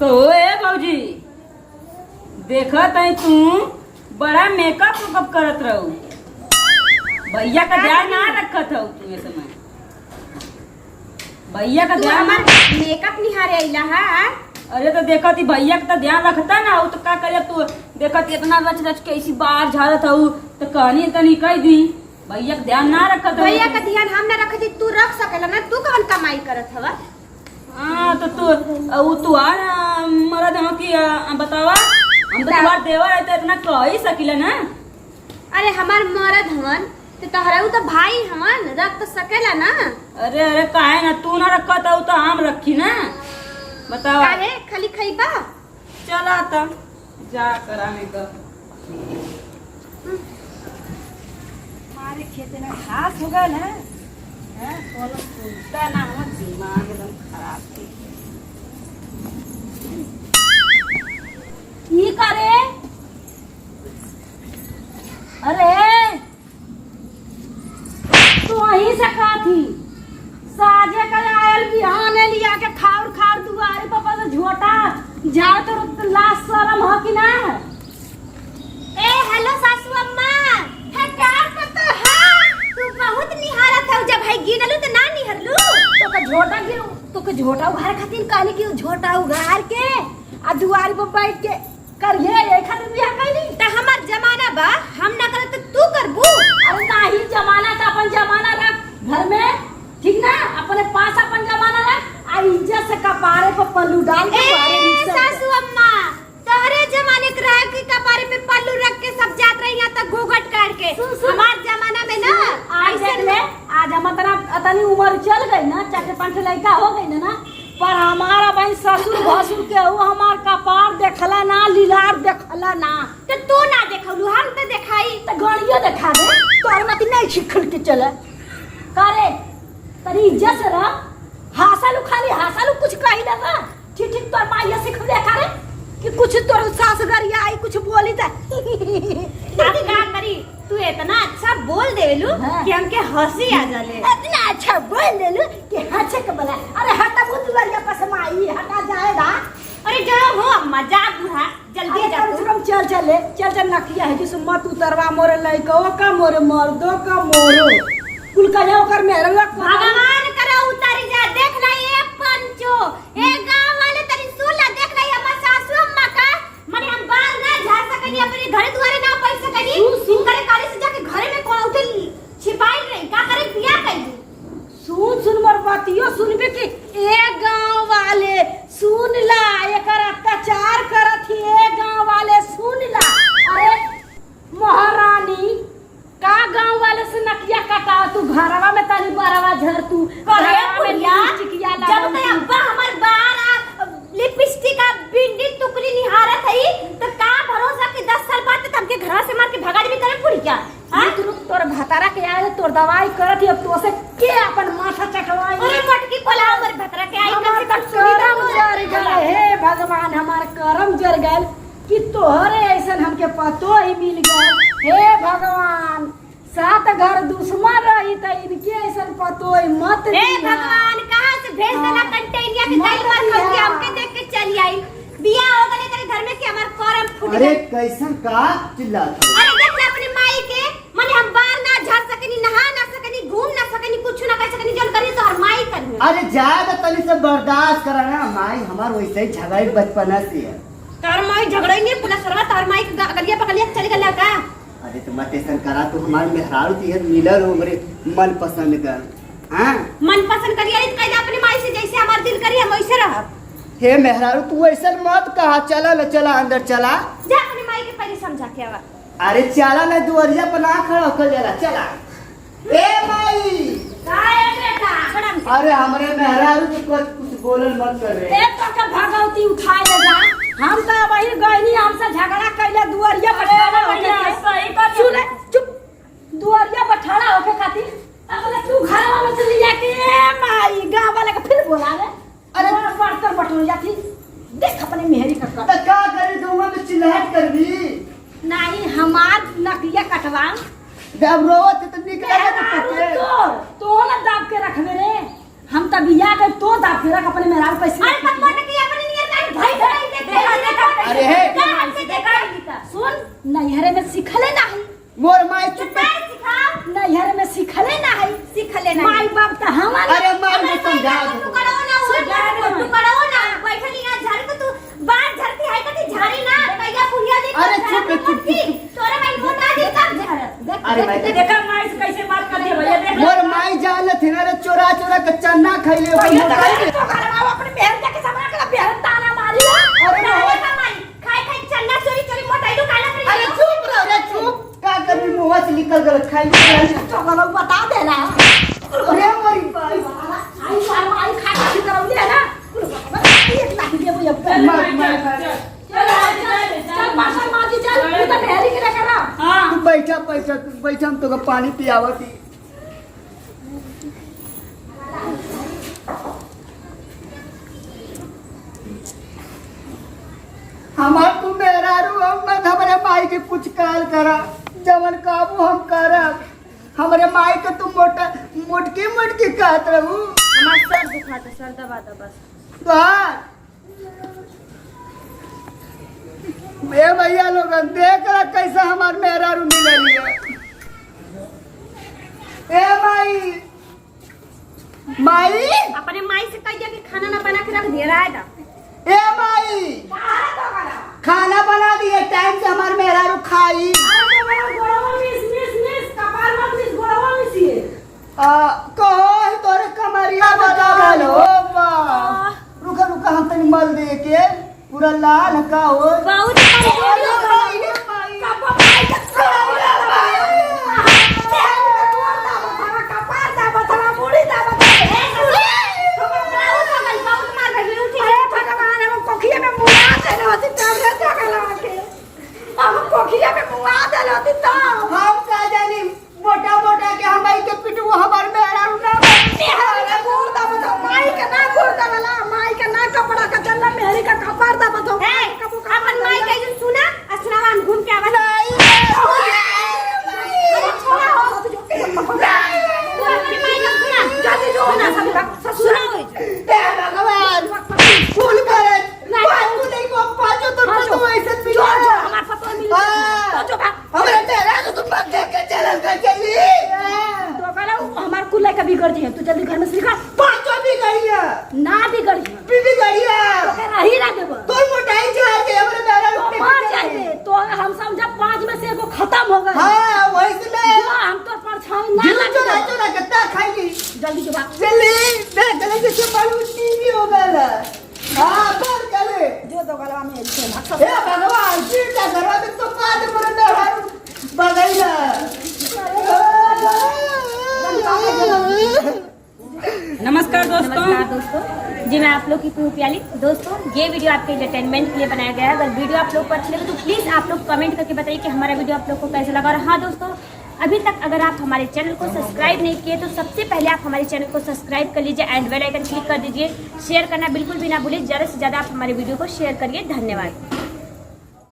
कहो ए भौजी, देखत है तू बड़ा मेकअप वेकअप करत रहू, भैया का ध्यान ना रखत हो तू ये समय। भैया का ध्यान मेकअप निहारे आइला है। अरे तो देखत ही भैया का ध्यान रखता ना हो तो का करे तू। देखत इतना रच रच के इसी बाहर झाड़त हो तो कहनी तनी कह दी भैया का ध्यान ना रखत हो। भैया का ध्यान हम ना रखती, तू रख सकेला ना। तू कौन कमाई करत हवा? हाँ तो तू आ मरद हो कि बतावा, हम तो तुम्हार देवर है तो इतना कह ही सकीला ना। अरे हमार मरद हवन तो तोहरा तो भाई हवन, रख तो सकेला ना। अरे अरे काहे ना, तू ना रखत हो तो हम रखी ना, बतावा। काहे खाली खइबा? चला तब जा कराने का। हमारे खेत में घास हो गया है, कोनो सुनता ना, हमर दिमाग एकदम खराब थी। की करे? अरे तू वहीं से का थी साजे का आयल बिहाने लिया के खाउर खाउर दुआरे पापा तो झोटा जाओ तो लाश शरम हो कि ना? ए हेलो सासू अम्मा, है कार पर तो है। तू बहुत निहारत है, जब भाई गिनलू तो ना निहरलू। तो का झोटा गिर तो का झोटा उघार खातिर कहली कि झोटा उघार के आ दुआरे पर बैठ के करिए ये खातिर बियाह कैली। त हमर जमाना बा, हम ना करत तो तू करबू। अरे नाही, जमाना का अपन जमाना रख घर में, ठीक ना? अपने पास अपन जमाना रख आ इज्जत से कपारे पर पल्लू डाल के बाहर ए निकल। सासू अम्मा, तोहरे जमाने के रह के कपारे पे पल्लू रख के सब जात रही यहाँ तक घूंघट काट के। हमार जमाना में ना आज देख ले, आज हम अतनी उम्र चल गई ना, 4-5 लड़का हो गई ना, पर हमारा बहन ससुर भसुर के हो हमार कपार देखला ना, लीलार देखला ना। तो तू ना देखलू, हम तो देखाई। तो गड़ियो देखा दे, तोर मत नहीं छिखल के चले करे तरी इज्जत से रह। हासलू खाली हासलू कुछ कही लगा, ठीक ठीक तोर माइया सिख दे करे कि कुछ तोर सास गरिया आई कुछ बोली त दादी का करी। तू इतना अच्छा बोल देलू हाँ। कि हमके हंसी आ जाले। इतना अच्छा बोल देलू कि हंसे के बोला। अरे हटा भूत गरिया पास माई हटा जाएगा। अरे जाओ हो अम्मा, जा बूढ़ा, जल्दी जा तू। चल चल चल नखिया है जिस मत उतरवा मोरे लइको का मोरे मर्दो का मोरो कुल का जाओ कर मेरवा भगवान करा उतारी जा। देख ला ये पंचो, ए गांव वाले तरी सुन ला। देख ला हमर सासू अम्मा का माने हम बाल ना झाड़ सकनी, अपने घर द्वारे ना पैसा सकनी। सुन करे काली से जाके घरे में कोन उठे छिपाई रही का करे बियाह कर दू। सुन मोर बातियो सुनबे कि ए गांव वाले सुन ला, एकर अत्याचार करत ही ए गांव वाले सुन ला। अरे महारानी का गांव वाले से नकिया काटा तू घरवा में तनी बरवा झर तू करे घरवा में पुरिया। चिकिया ला। जब ते अब्बा हमर बार लिपस्टिक का बिंदी टुकड़ी निहारत है तो का भरोसा कि 10 साल बाद तक हमके घर से मार के भगा देबी करे पुरिया। हां तू तोर भतारा के आए तोर दवाई करत ही, अब तो से के अपन माथा चटवाई। अरे मटकी कोलाओ मर भतरा के आई हमार कम से कम करम जर गए। हे भगवान, हमार करम जर गए कि तोहरे ऐसन हमके पतो ही मिल गए। हे भगवान, 7 घर दुश्मन रही त इनके ऐसन पतो ही मत हे दिया। भगवान, कहां से भेज देना कंटेनिया के दई मत हम के हमके देख के चली आई। बियाह हो गले तेरे घर में कि हमार करम फूट अरे गए। कैसन का चिल्लाता है? अरे देख ले अपने माई के, माने हम बाहर ना झाड़ सकनी, नहा ना सकनी, घूम ना सकनी, कुछ ना कर सकनी, जन करी तो हर माई करनी। अरे ज्यादा तनी से बर्दाश्त करना माई, हमार वैसे ही झगड़ा बचपना से है। तार माई झगड़ेंगे पुलिस सरवा, तार माई के गलिया पकड़िया चली गला का। अरे तो मत ऐसा करा, तो हमार मेहरारू थी मिलर हो मेरे मन पसंद का। हाँ मन पसंद करिया इत कह अपने माई से जैसे हमार दिल करी हम वैसे रह। हे मेहरारू तू ऐसा मत कहा, चला न चला अंदर चला। जा अपने माई के पहले समझा के आवा। अरे चला न दुआरिया पर ना खड़ा होकर जला चला। ए माई, काय बेटा बड़ा अरे हमरे मेहरारू के कुछ बोलल मत कर रे। एक का भगवती उठाए ले जा। हम तो वही गइनी, हमसे झगड़ा कैले दुआरिया पर खड़ा होके। सही का सुन चुप, दुआरिया पर खड़ा होके खातिर अब तू घरवा में चली जाके ए माई गांव वाले का फिर बोला रे। अरे बर्तन बटोर जाती, देख अपने मेहरी का कर। तो का करे दूंगा में चिल्लाहट कर दी। नहीं हमार नकलिया कटवा जब रोत तो निकला तो पते। तो ना दाब के रखबे रे। हम त बिया के तो दाब के रख अपने मेहरार पैसे। अरे पप्पा ने की अपने नियर का भाई अरे हे सुन नैहरे में सिखले नहीं मोर माई चुप नैहरे में सिखले नहीं सिखले नहीं माई बाप तो हमारे अरे माई को समझा तू करो ना तू करो ना बैठली ना झाड़ी तो तू बाहर झरती है कती झाड़ी ना कहिया पुरिया दे अरे चुप तोरे भाई मोटा दी कब झर अरे भाई देखा माई से कैसे बात करती है भैया देख मोर माई जानत थी ना रे चोरा चोरा के चन्ना खइले ओकर मोटाई के। अपने बहन जाके सामने के बहन ताना मारी अरे अरे कमाई खाई खाई चन्ना चोरी चोरी मोटाई दो काला पर अरे चुप रह रे चुप का कभी मुंह से निकल गल खाई तो लोग बता देना अरे मोरी बाई आई खा के करम दे ना एक लाख दे वो मार मार चल पासा माजी चल तू तो ढेरी के करा हां तू बैठा हम तो पानी पियावती हमार तू मेरा रू मत हमारे माई के कुछ काल करा जवन काबू हम करब हमारे माई के तू मोटकी कहत रहू हमार सर दुखाता सर दबा दो बस बाहर ए भैया लोगन देख रहा कैसा हमार मेहरा रू मिले लिया ए माई अपने माई से कह दिया कि खाना ना बना के रख दे रहा है ना ए माई खाना बना दिए टाइम से हमार मेहरा रू खाई कहो तोरे कमरिया बता भलो रुका हम तनी मल दे के पूरा लाल का हो बहुत हम का जानी मोटा के हमाई के पिटू हमार मेहरा रू ना अपन माई के जो सुना असना हम घूम के आवा भगवान फूल करे तू नहीं को पाजो तो ऐसे पिटा हमरा तेरा तो तुम मत देख के चलल कर चली हमार कुल का बिगड़ जी तू जल्दी घर में सिखा पांचो भी गड़िया ना बिगड़ बीबी गड़िया रही ना देबो तू मोटाई चाह के हमरा मेरा मार जाए तो हम समझा 5 में से एगो खत्म हो गए हां वैसे ले हम तो परछाई ना जिलो चोरा कितना खाएगी जल्दी जवाब चली देख ले जैसे मालूम टीवी हो गया हां कर चले जो तो गलवा में ऐसे ना हे भगवान सीता घरवा में तो काट मर मेहरा बगैला नमस्कार दोस्तों जी मैं आप लोग की प्याली दोस्तों ये वीडियो आपके एंटरटेनमेंट के लिए बनाया गया है। अगर वीडियो आप लोग को अच्छी लगे तो प्लीज़ आप लोग कमेंट करके बताइए कि हमारा वीडियो आप लोग को कैसा लगा। और हाँ दोस्तों अभी तक अगर आप हमारे चैनल को सब्सक्राइब नहीं किए तो सबसे पहले आप हमारे चैनल को सब्सक्राइब कर लीजिए एंड बेल आइकन क्लिक कर दीजिए। शेयर करना बिल्कुल भी ना भूलिए। ज़्यादा से ज़्यादा आप हमारे वीडियो को शेयर करिए। धन्यवाद।